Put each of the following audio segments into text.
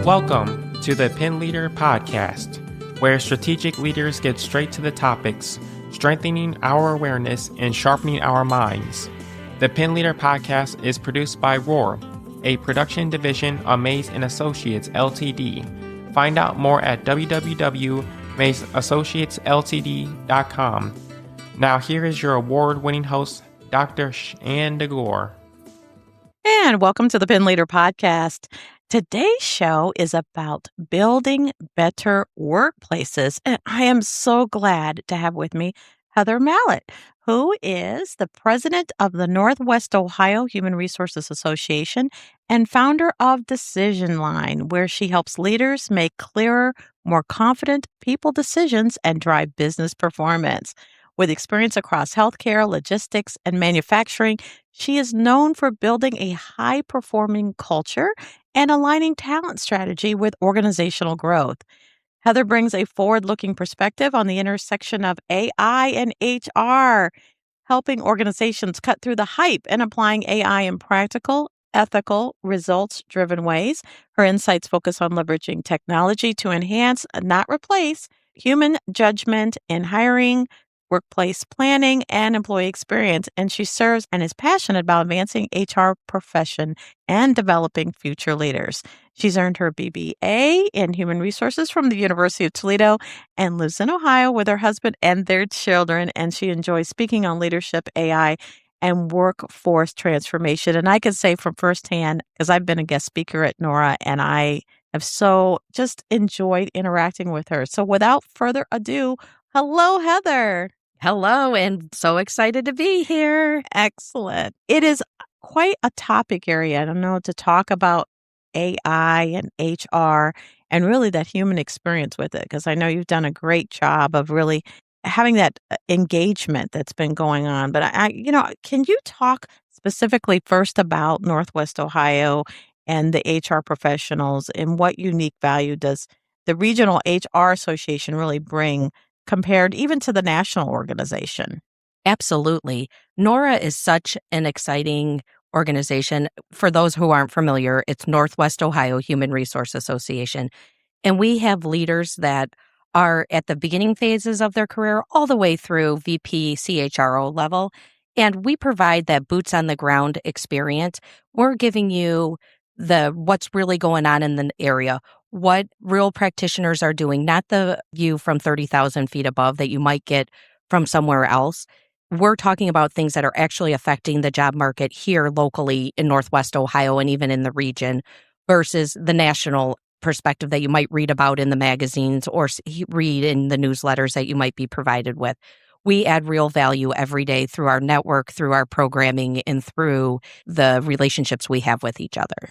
Welcome to the PinLeader Podcast, where strategic leaders get straight to the topics, strengthening our awareness and sharpening our minds. The PinLeader Podcast is produced by Roar, a production division of Mays & Associates Ltd. Find out more at www.maysassociatesltd.com. Now here is your award-winning host, Dr. Shanda Gore. And welcome to the PinLeader Podcast. Today's show is about building better workplaces, and I am so glad to have with me Heather Mallette, who is the president of the Northwest Ohio Human Resources Association and founder of Decision Line, where she helps leaders make clearer, more confident people decisions and drive business performance. With experience across healthcare, logistics, and manufacturing, she is known for building a high-performing culture and aligning talent strategy with organizational growth. Heather brings a forward-looking perspective on the intersection of AI and HR, helping organizations cut through the hype and applying AI in practical, ethical, results-driven ways. Her insights focus on leveraging technology to enhance, not replace, human judgment in hiring, workplace planning, and employee experience, and she serves and is passionate about advancing HR profession and developing future leaders. She's earned her BBA in Human Resources from the University of Toledo and lives in Ohio with her husband and their children, and she enjoys speaking on leadership, AI, and workforce transformation. And I can say from firsthand, because I've been a guest speaker at NORA, and I have so just enjoyed interacting with her. So without further ado, hello, Heather. Hello, and so excited to be here. Excellent. It is quite a topic area, I don't know, to talk about AI and HR and really that human experience with it, because I know you've done a great job of really having that engagement that's been going on. But can you talk specifically first about Northwest Ohio and the HR professionals and what unique value does the Regional HR Association really bring compared even to the national organization? Absolutely. NORA is such an exciting organization. For those who aren't familiar, it's Northwest Ohio Human Resource Association. And we have leaders that are at the beginning phases of their career all the way through VP CHRO level. And we provide that boots on the ground experience. We're giving you what's really going on in the area, what real practitioners are doing, not the view from 30,000 feet above that you might get from somewhere else. We're talking about things that are actually affecting the job market here locally in Northwest Ohio and even in the region versus the national perspective that you might read about in the magazines or read in the newsletters that you might be provided with. We add real value every day through our network, through our programming, and through the relationships we have with each other.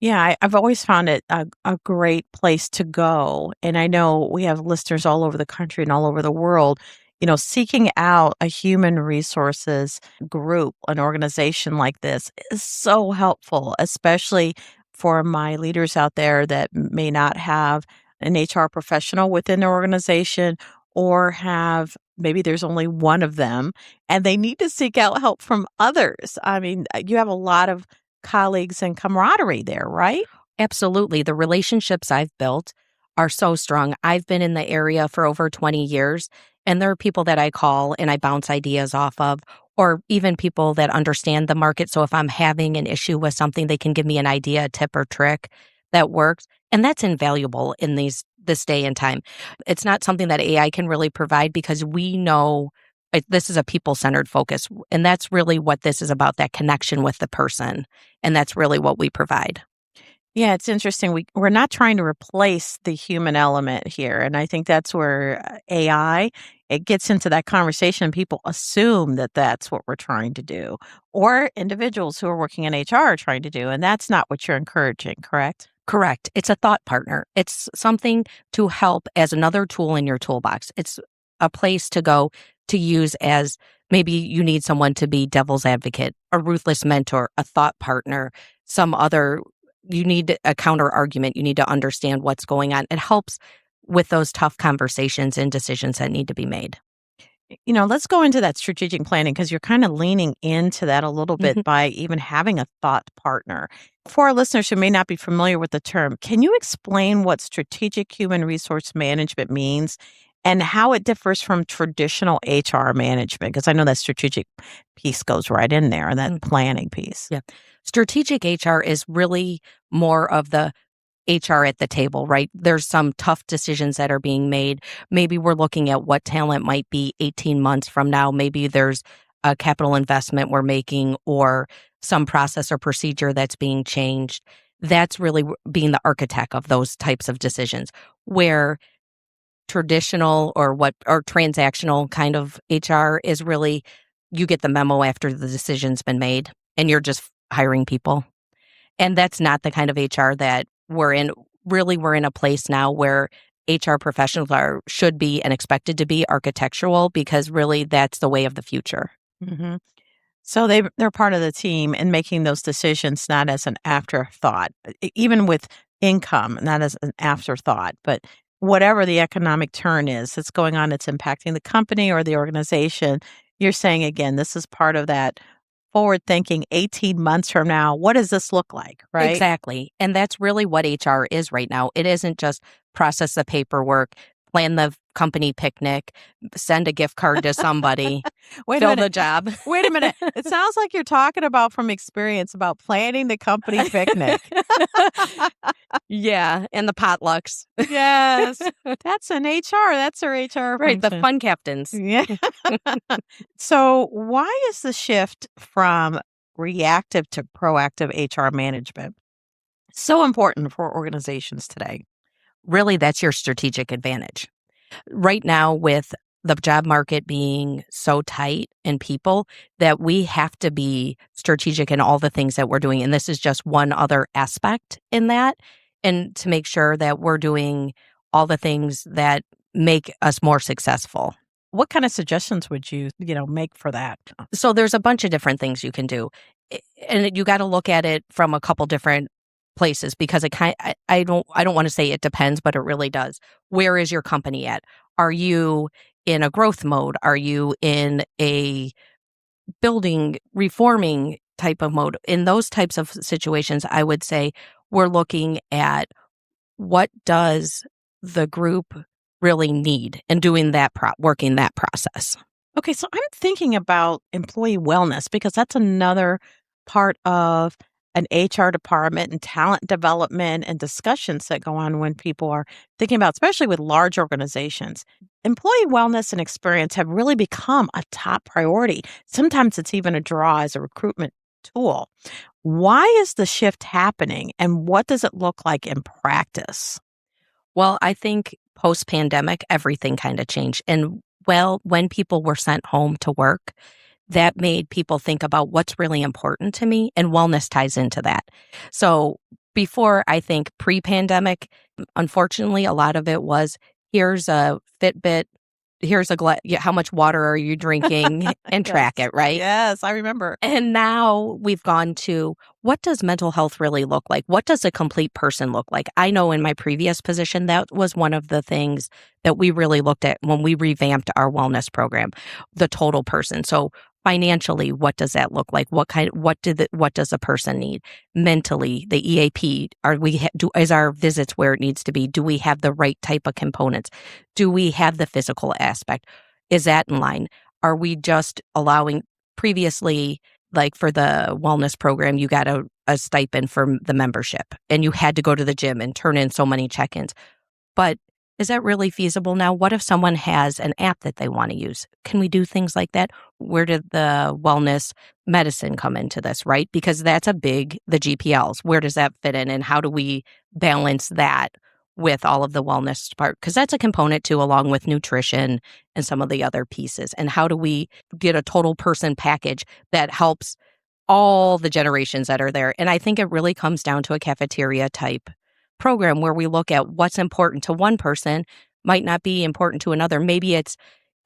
Yeah, I've always found it a great place to go. And I know we have listeners all over the country and all over the world, seeking out a human resources group, an organization like this is so helpful, especially for my leaders out there that may not have an HR professional within their organization or maybe there's only one of them and they need to seek out help from others. I mean, you have a lot of colleagues and camaraderie there, right? Absolutely. The relationships I've built are so strong. I've been in the area for over 20 years, and there are people that I call and I bounce ideas off of, or even people that understand the market. So if I'm having an issue with something, they can give me an idea, a tip or trick that works. And that's invaluable in this day and time. It's not something that AI can really provide because we know this is a people-centered focus, and that's really what this is about, that connection with the person, and that's really what we provide. Yeah, it's interesting. We're not trying to replace the human element here, and I think that's where AI, it gets into that conversation, and people assume that that's what we're trying to do, or individuals who are working in HR are trying to do, and that's not what you're encouraging, correct? Correct. It's a thought partner. It's something to help as another tool in your toolbox. It's a place to go to use as maybe you need someone to be devil's advocate, a ruthless mentor, a thought partner, you need a counter argument. You need to understand what's going on. It helps with those tough conversations and decisions that need to be made. Let's go into that strategic planning because you're kind of leaning into that a little bit by even having a thought partner. For our listeners who may not be familiar with the term, can you explain what strategic human resource management means and how it differs from traditional HR management? Because I know that strategic piece goes right in there and that planning piece. Yeah. Strategic HR is really more of the HR at the table, right? There's some tough decisions that are being made. Maybe we're looking at what talent might be 18 months from now. Maybe there's a capital investment we're making or some process or procedure that's being changed. That's really being the architect of those types of decisions, where traditional or transactional kind of HR is really you get the memo after the decision's been made and you're just hiring people. And that's not the kind of HR that we're in. Really, we're in a place now where HR professionals should be and expected to be architectural because really that's the way of the future. Mm-hmm. So they're part of the team and making those decisions not as an afterthought, even with income, not as an afterthought, but whatever the economic turn is that's going on, it's impacting the company or the organization. You're saying, again, this is part of that forward thinking 18 months from now. What does this look like, right? Exactly. And that's really what HR is right now. It isn't just process the paperwork, plan the company picnic, send a gift card to somebody, fill the job. Wait a minute. It sounds like you're talking about from experience about planning the company picnic. Yeah, and the potlucks. Yes. That's an HR. That's our HR Right, the function. fun captains. Yeah. So why is the shift from reactive to proactive HR management so important for organizations today? Really, that's your strategic advantage. Right now, with the job market being so tight in people, that we have to be strategic in all the things that we're doing. And this is just one other aspect in that. And to make sure that we're doing all the things that make us more successful. What kind of suggestions would you make for that? So there's a bunch of different things you can do. And you got to look at it from a couple different places because I don't want to say it depends, but it really does. Where is your company at? Are you in a growth mode? Are you in a building, reforming type of mode? In those types of situations, I would say we're looking at what does the group really need and doing that, working that process. Okay, so I'm thinking about employee wellness because that's another part of an HR department and talent development and discussions that go on when people are thinking about, especially with large organizations. Employee wellness and experience have really become a top priority. Sometimes it's even a draw as a recruitment tool. Why is the shift happening and what does it look like in practice? Well, I think post-pandemic, everything kind of changed. And when people were sent home to work, that made people think about what's really important to me, and wellness ties into that. So before, I think pre-pandemic, unfortunately, a lot of it was, here's a Fitbit, here's a how much water are you drinking, and track it, right? Yes, I remember. And now we've gone to, what does mental health really look like? What does a complete person look like? I know in my previous position, that was one of the things that we really looked at when we revamped our wellness program, the total person. So financially, what does that look like? What does a person need? Mentally, the EAP, is our visits where it needs to be? Do we have the right type of components? Do we have the physical aspect? Is that in line? Are we just allowing previously, like for the wellness program, you got a stipend for the membership and you had to go to the gym and turn in so many check-ins. But is that really feasible now? What if someone has an app that they want to use? Can we do things like that? Where did the wellness medicine come into this, right? Because that's the GPLs. Where does that fit in? And how do we balance that with all of the wellness part? Because that's a component too, along with nutrition and some of the other pieces. And how do we get a total person package that helps all the generations that are there? And I think it really comes down to a cafeteria type program where we look at what's important to one person might not be important to another. Maybe it's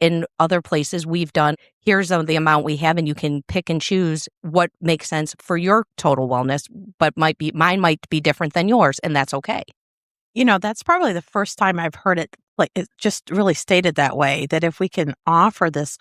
in other places we've done, here's the amount we have, and you can pick and choose what makes sense for your total wellness, but mine might be different than yours, and that's okay. That's probably the first time I've heard it like it just really stated that way, that if we can offer this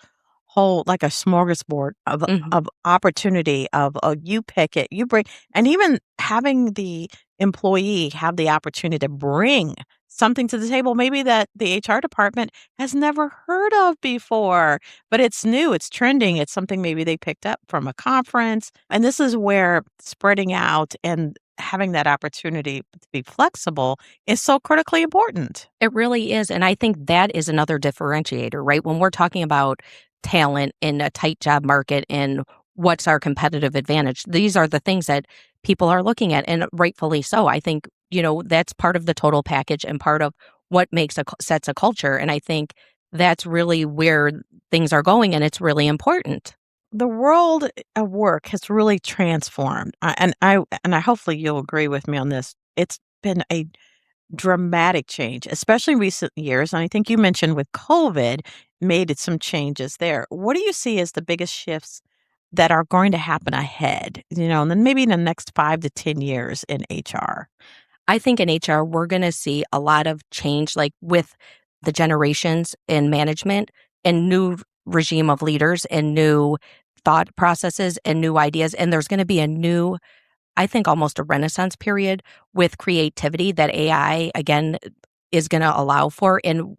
whole like a smorgasbord Mhm. of opportunity of you pick it, you bring, and even having the employee have the opportunity to bring something to the table maybe that the HR department has never heard of before, but it's new, it's trending, it's something maybe they picked up from a conference. And this is where spreading out and having that opportunity to be flexible is so critically important. It really is, and I think that is another differentiator, right? When we're talking about talent in a tight job market and what's our competitive advantage, these are the things that people are looking at, and rightfully so. I think, that's part of the total package and part of what sets a culture, and I think that's really where things are going, and it's really important. The world of work has really transformed, and I hopefully you'll agree with me on this. It's been a dramatic change, especially in recent years, and I think you mentioned with COVID made it some changes there. What do you see as the biggest shifts that are going to happen ahead, and then maybe in the next 5 to 10 years in HR? I think in HR, we're going to see a lot of change, like with the generations in management and new regime of leaders and new thought processes and new ideas. And there's going to be a new, I think almost a renaissance period with creativity that AI, again, is going to allow for. And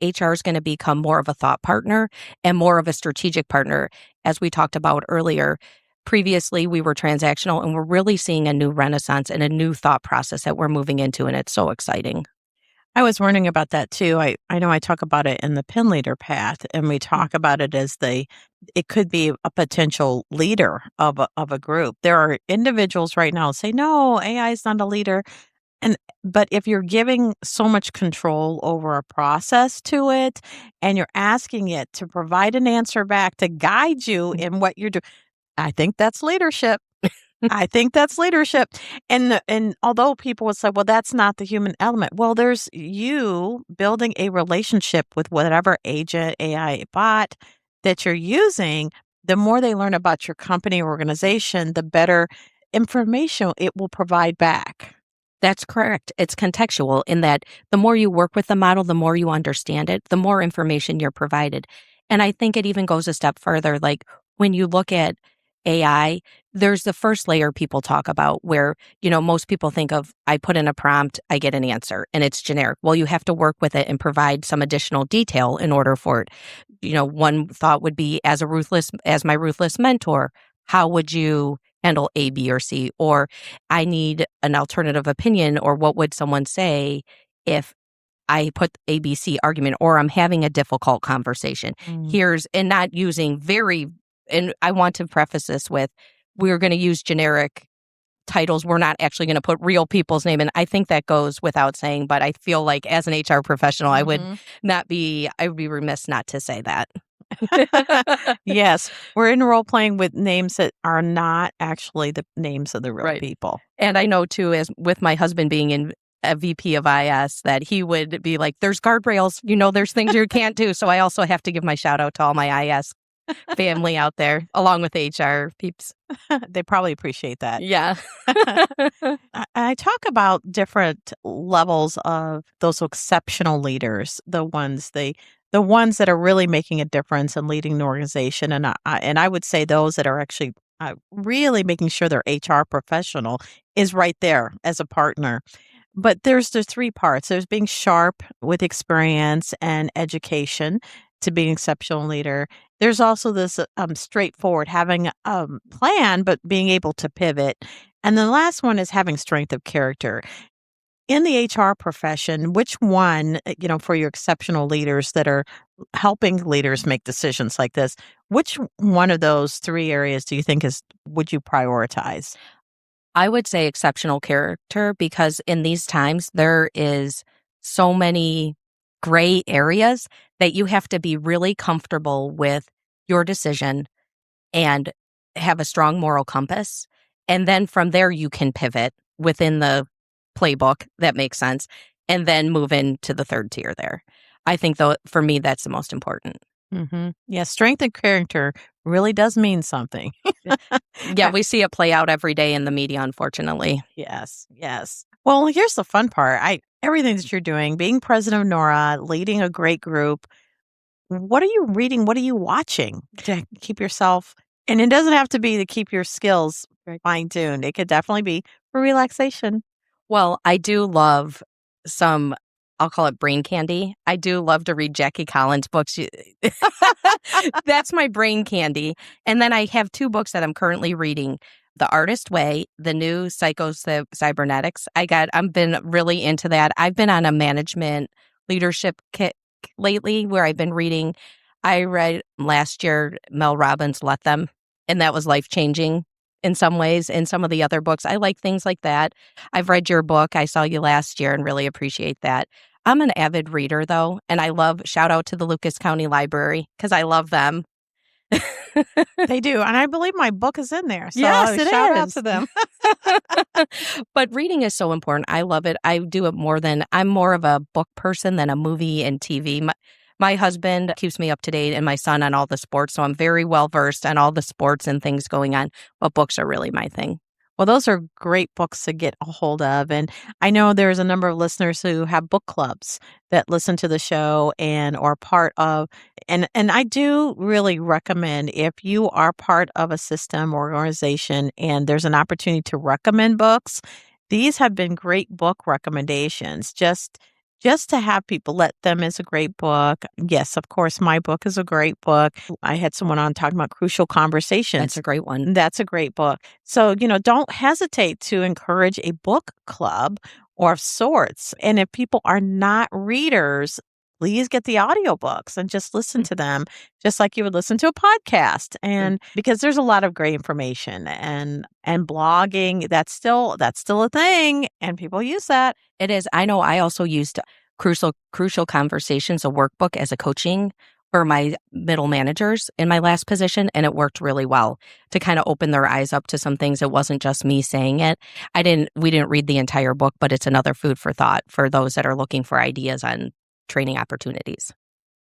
HR is going to become more of a thought partner and more of a strategic partner. As we talked about earlier, previously we were transactional, and we're really seeing a new renaissance and a new thought process that we're moving into, and it's so exciting. I was wondering about that too. I know I talk about it in the PinLeader path, and we talk about it as it could be a potential leader of a group. There are individuals right now say, no, AI is not a leader. But if you're giving so much control over a process to it, and you're asking it to provide an answer back to guide you in what you're doing, I think that's leadership. I think that's leadership. And although people would say, well, that's not the human element. Well, there's you building a relationship with whatever agent, AI bot that you're using. The more they learn about your company or organization, the better information it will provide back. That's correct. It's contextual in that the more you work with the model, the more you understand it, the more information you're provided. And I think it even goes a step further. Like when you look at AI, there's the first layer people talk about where, most people think of, I put in a prompt, I get an answer, and it's generic. Well, you have to work with it and provide some additional detail in order for it. One thought would be as my ruthless mentor, how would you handle A, B, or C? Or I need an alternative opinion, or what would someone say if I put ABC argument, or I'm having a difficult conversation. And not using and I want to preface this with, we're going to use generic titles. We're not actually going to put real people's name in. I think that goes without saying, but I feel like as an HR professional, I would be remiss not to say that. Yes, we're in role playing with names that are not actually the names of the real people. And I know too, as with my husband being in a VP of IS, that he would be like, there's guardrails, there's things you can't do. So I also have to give my shout out to all my IS family out there, along with HR peeps. They probably appreciate that. Yeah. I talk about different levels of those exceptional leaders, the ones that are really making a difference and leading an organization. And I would say those that are actually really making sure their HR professional is right there as a partner. But there's the three parts. There's being sharp with experience and education to being an exceptional leader. There's also this straightforward, having a plan, but being able to pivot. And the last one is having strength of character. In the HR profession, which one, for your exceptional leaders that are helping leaders make decisions like this, which one of those three areas do you think would you prioritize? I would say exceptional character, because in these times, there is so many gray areas that you have to be really comfortable with your decision and have a strong moral compass. And then from there, you can pivot within the playbook that makes sense, and then move into the third tier there. I think, though, for me, that's the most important. Yeah, strength and character really does mean something. Yeah, we see it play out every day in the media, unfortunately. Yes. Well, here's the fun part. everything that you're doing, being president of Nora, leading a great group, what are you reading? What are you watching to keep yourself? And it doesn't have to be to keep your skills fine-tuned. It could definitely be for relaxation. Well, I do love some, I'll call it brain candy. I do love to read Jackie Collins books. That's my brain candy. And then I have 2 books that I'm currently reading. The Artist Way, the new Psycho-Cybernetics. I've been really into that. I've been on a management leadership kick lately where I've been reading. I read last year Mel Robbins' Let Them, and that was life-changing in some ways. And some of the other books, I like things like that. I've read your book. I saw you last year and really appreciate that. I'm an avid reader, though, and I love, shout out to the Lucas County Library because I love them. They do. And I believe my book is in there. So yes, it shout out is. to them. But reading is so important. I love it. I do it I'm more of a book person than a movie and TV. My husband keeps me up to date and my son on all the sports. So I'm very well versed on all the sports and things going on. But books are really my thing. Well, those are great books to get a hold of. And I know there's a number of listeners who have book clubs that listen to the show and are part of. And I do really recommend if you are part of a system or organization and there's an opportunity to recommend books, these have been great book recommendations. Just to have people. Let Them is a great book. Yes, of course, my book is a great book. I had someone on talking about Crucial Conversations. That's a great one. That's a great book. So, don't hesitate to encourage a book club or of sorts. And if people are not readers, please get the audiobooks and just listen to them, just like you would listen to a podcast. And because there's a lot of great information and blogging, that's still a thing, and people use that. It is. I know I also used Crucial Conversations, a workbook, as a coaching for my middle managers in my last position, and it worked really well to kind of open their eyes up to some things. It wasn't just me saying it. We didn't read the entire book, but it's another food for thought for those that are looking for ideas on training opportunities.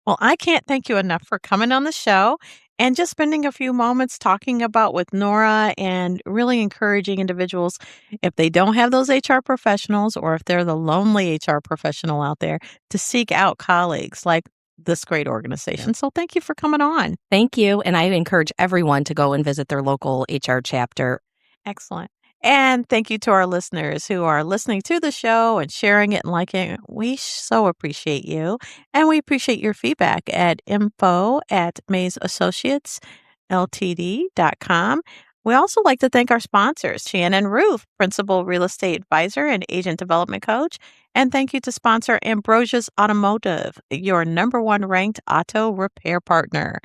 Well, I can't thank you enough for coming on the show and just spending a few moments talking about with Nora and really encouraging individuals, if they don't have those HR professionals or if they're the lonely HR professional out there, to seek out colleagues like this great organization. So thank you for coming on. Thank you. And I encourage everyone to go and visit their local HR chapter. Excellent. And thank you to our listeners who are listening to the show and sharing it and liking it. We so appreciate you. And we appreciate your feedback at info@MaysAssociatesLTD.com. We also like to thank our sponsors, Shannon Roof, Principal Real Estate Advisor and Agent Development Coach. And thank you to sponsor Ambrosia's Automotive, your #1 ranked auto repair partner.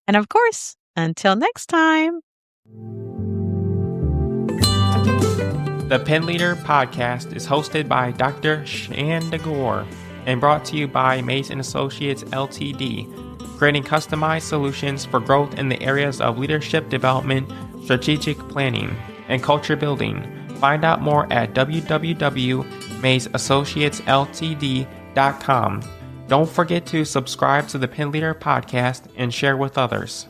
And of course, until next time. The PinLeader Podcast is hosted by Dr. Shanda Gore and brought to you by Mays & Associates LTD, creating customized solutions for growth in the areas of leadership development, strategic planning, and culture building. Find out more at www.maysassociatesltd.com. Don't forget to subscribe to the PinLeader Podcast and share with others.